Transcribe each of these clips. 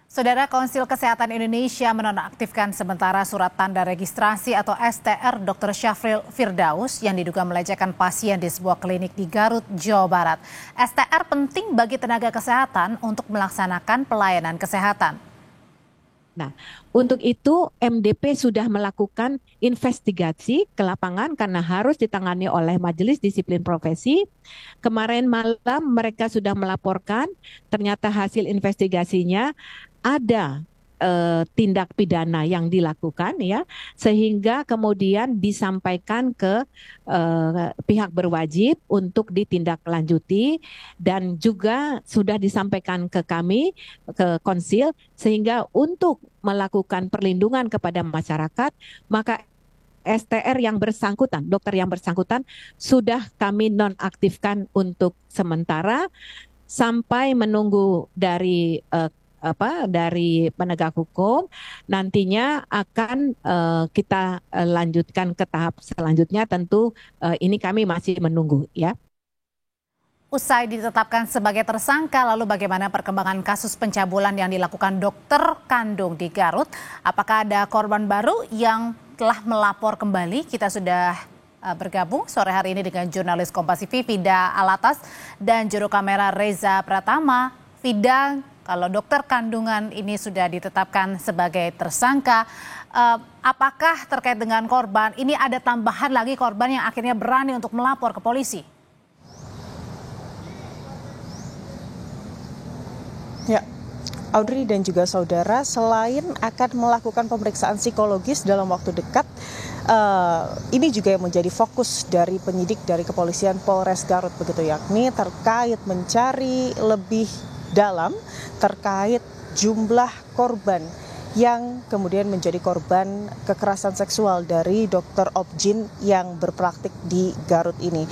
Saudara Konsil Kesehatan Indonesia menonaktifkan sementara surat tanda registrasi atau STR Dr. Syafril Firdaus yang diduga melecehkan pasien di sebuah klinik di Garut, Jawa Barat. STR penting bagi tenaga kesehatan untuk melaksanakan pelayanan kesehatan. Nah, untuk itu MDP sudah melakukan investigasi ke lapangan karena harus ditangani oleh Majelis Disiplin Profesi. Kemarin malam mereka sudah melaporkan, ternyata hasil investigasinya ada tindak pidana yang dilakukan ya, sehingga kemudian disampaikan ke pihak berwajib untuk ditindaklanjuti dan juga sudah disampaikan ke kami, ke Konsil, sehingga untuk melakukan perlindungan kepada masyarakat, maka STR yang bersangkutan, dokter yang bersangkutan sudah kami nonaktifkan untuk sementara sampai menunggu dari penegak hukum. Nantinya akan kita lanjutkan ke tahap selanjutnya, tentu ini kami masih menunggu ya. Usai ditetapkan sebagai tersangka, lalu bagaimana perkembangan kasus pencabulan yang dilakukan dokter kandung di Garut? Apakah ada korban baru yang telah melapor kembali? Kita sudah bergabung sore hari ini dengan jurnalis Kompas TV Fida Alatas dan juru kamera Reza Pratama. Fida, kalau dokter kandungan ini sudah ditetapkan sebagai tersangka, apakah terkait dengan korban, ini ada tambahan lagi korban yang akhirnya berani untuk melapor ke polisi? Ya, Audrey dan juga saudara, selain akan melakukan pemeriksaan psikologis dalam waktu dekat, ini juga yang menjadi fokus dari penyidik dari kepolisian Polres Garut begitu, yakni terkait mencari lebih dalam terkait jumlah korban yang kemudian menjadi korban kekerasan seksual dari dokter Objin yang berpraktik di Garut ini.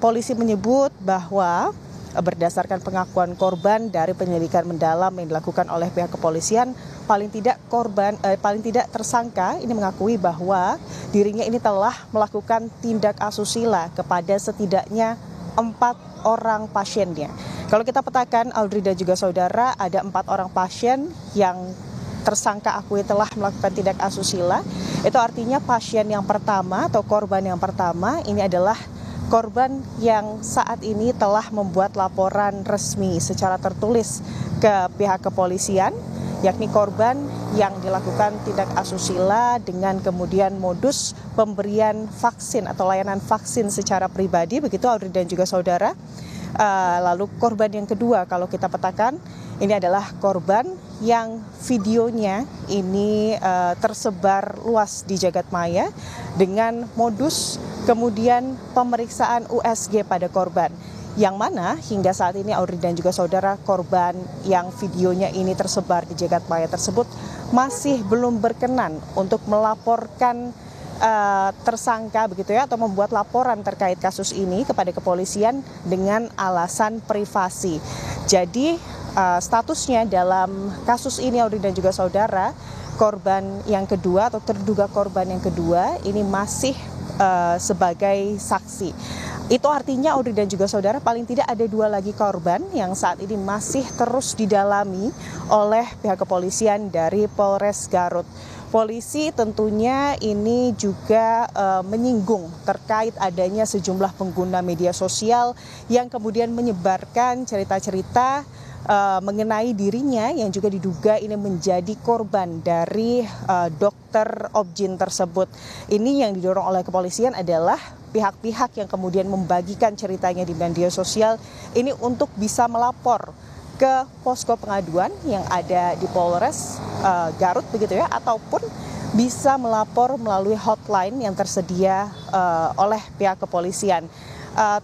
Polisi menyebut bahwa berdasarkan pengakuan korban dari penyelidikan mendalam yang dilakukan oleh pihak kepolisian, paling tidak tersangka ini mengakui bahwa dirinya ini telah melakukan tindak asusila kepada setidaknya 4 orang pasiennya. Kalau kita petakan, Audrey dan juga saudara, ada 4 orang pasien yang tersangka akui telah melakukan tindak asusila. Itu artinya pasien yang pertama atau korban yang pertama ini adalah korban yang saat ini telah membuat laporan resmi secara tertulis ke pihak kepolisian, yakni korban yang dilakukan tindak asusila dengan kemudian modus pemberian vaksin atau layanan vaksin secara pribadi, begitu Audrey dan juga saudara. Lalu korban yang kedua kalau kita petakan, ini adalah korban yang videonya ini tersebar luas di jagat maya dengan modus kemudian pemeriksaan USG pada korban. Yang mana hingga saat ini Audrey dan juga saudara, korban yang videonya ini tersebar di jagat maya tersebut masih belum berkenan untuk melaporkan tersangka begitu ya, atau membuat laporan terkait kasus ini kepada kepolisian dengan alasan privasi. Jadi statusnya dalam kasus ini Audrey dan juga saudara, korban yang kedua atau terduga korban yang kedua ini masih sebagai saksi. Itu artinya Audrey dan juga saudara, paling tidak ada 2 lagi korban yang saat ini masih terus didalami oleh pihak kepolisian dari Polres Garut. Polisi tentunya ini juga menyinggung terkait adanya sejumlah pengguna media sosial yang kemudian menyebarkan cerita-cerita mengenai dirinya yang juga diduga ini menjadi korban dari dokter Objin tersebut. Ini yang didorong oleh kepolisian adalah pihak-pihak yang kemudian membagikan ceritanya di media sosial ini untuk bisa melapor ke posko pengaduan yang ada di Polres Garut begitu ya, ataupun bisa melapor melalui hotline yang tersedia oleh pihak kepolisian.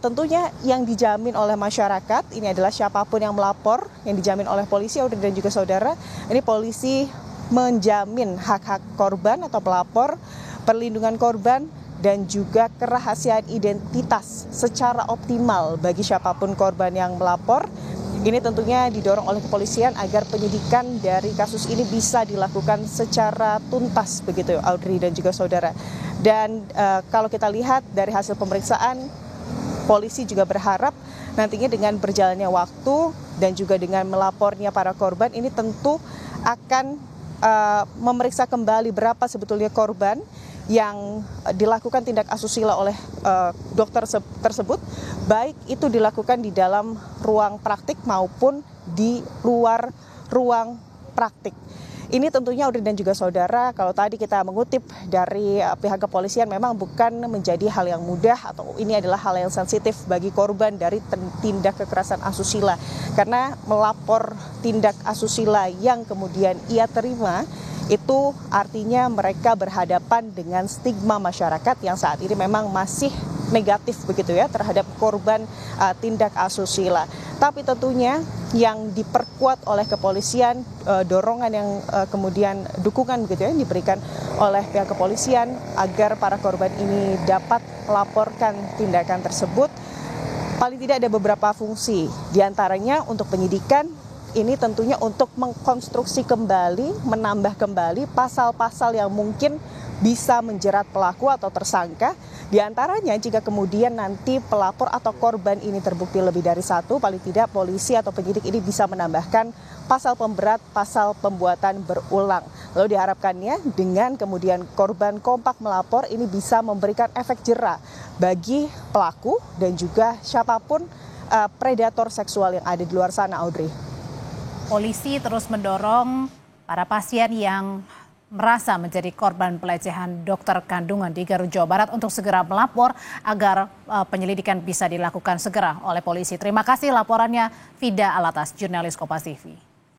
Tentunya yang dijamin oleh masyarakat ini adalah siapapun yang melapor, yang dijamin oleh polisi dan juga saudara. Ini polisi menjamin hak-hak korban atau pelapor, perlindungan korban, dan juga kerahasiaan identitas secara optimal bagi siapapun korban yang melapor. Ini tentunya didorong oleh kepolisian agar penyidikan dari kasus ini bisa dilakukan secara tuntas begitu Audrey dan juga saudara. Dan kalau kita lihat dari hasil pemeriksaan, polisi juga berharap nantinya dengan berjalannya waktu dan juga dengan melapornya para korban, ini tentu akan memeriksa kembali berapa sebetulnya korban yang dilakukan tindak asusila oleh dokter tersebut, baik itu dilakukan di dalam ruang praktik maupun di luar ruang praktik. Ini tentunya Audrey dan juga saudara, kalau tadi kita mengutip dari pihak kepolisian, memang bukan menjadi hal yang mudah atau ini adalah hal yang sensitif bagi korban dari tindak kekerasan asusila. Karena melapor tindak asusila yang kemudian ia terima, itu artinya mereka berhadapan dengan stigma masyarakat yang saat ini memang masih negatif begitu ya terhadap korban tindak asusila. Tapi tentunya yang diperkuat oleh kepolisian, dorongan yang kemudian dukungan begitu ya yang diberikan oleh pihak kepolisian agar para korban ini dapat melaporkan tindakan tersebut. Paling tidak ada beberapa fungsi, diantaranya untuk penyidikan. Ini tentunya untuk mengkonstruksi kembali, menambah kembali pasal-pasal yang mungkin bisa menjerat pelaku atau tersangka. Di antaranya jika kemudian nanti pelapor atau korban ini terbukti lebih dari satu, paling tidak polisi atau penyidik ini bisa menambahkan pasal pemberat, pasal pembuatan berulang. Lalu diharapkannya dengan kemudian korban kompak melapor, ini bisa memberikan efek jera bagi pelaku dan juga siapapun predator seksual yang ada di luar sana, Audrey. Polisi terus mendorong para pasien yang merasa menjadi korban pelecehan dokter kandungan di Garut, Jawa Barat untuk segera melapor agar penyelidikan bisa dilakukan segera oleh polisi. Terima kasih laporannya Fida Alatas, jurnalis Kompas TV.